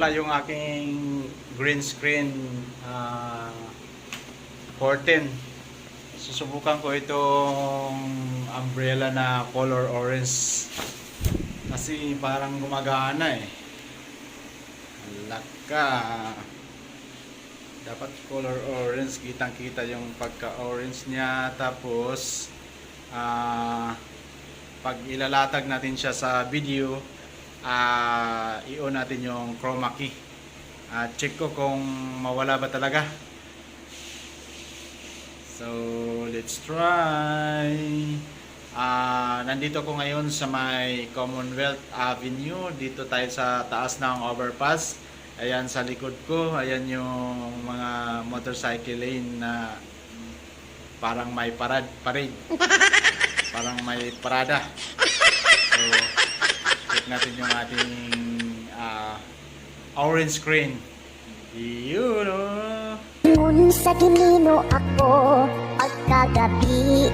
na yung aking green screen curtain. Susubukan ko itong umbrella na color orange kasi parang gumagana eh. Laka. Dapat color orange, kitang kita yung pagka orange niya. Tapos pag ilalatag natin siya sa video, i-on natin yung chroma key. Check ko kung mawala ba talaga. So let's try. Nandito ko ngayon sa may Commonwealth Avenue. Dito tayo sa taas ng overpass. Ayan sa likod ko, ayan yung mga motorcycle lane na parang may parade. Parang may parada. So check natin yung ating orange screen. Yun oh. Ngun sa ginino ako pagkagabi,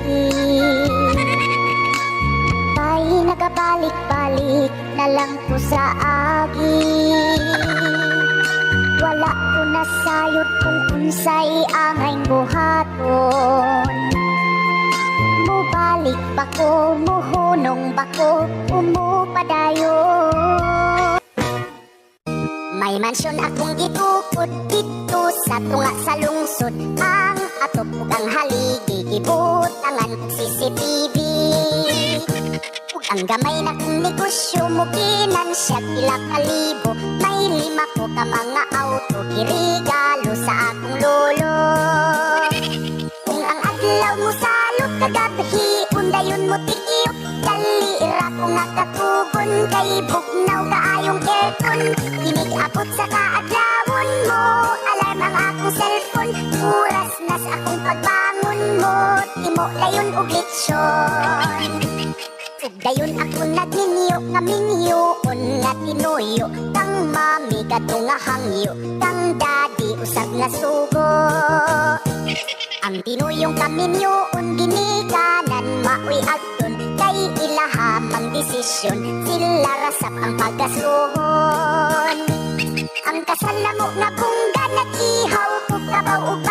ay nagabalik-balik na lang ko sa agin. Wala ko nasayod kung unsay angay buhaton. Mubalik ba ko, muhunong ba ko, umupadayon. May mansyon akong gitukod dito sa tunga sa lungsod. Ang atop kang haligi gibutangan CCTV. Ug ang gamay na kong negosyo mo kinansya pila kalibo. May 5 ko ka mga auto girigalo sa akong lolo. Kung ang adlaw mo salot kagabi undayon mo tiiyo. Dalira ko nga katugon kay bugnaw kaayong aircon. Kinig abot sa kaadlawon mo, alarm ang akong cellphone. Oras na sa akong pagbangon mo, timo dayon og litsyon. Ug dayon ako nagninyo nga minyoon nga tinuyo. Kang mami kadto nga hangyo, kang daddy usab nga sugo. Ang tinuyong kaminyoon ginikanan maoy agton. Kay ilahamang desisyon, sila rasap ang pagkasuhon. Ang kasalamo nga bungga nag-ihaw ko kabaw ug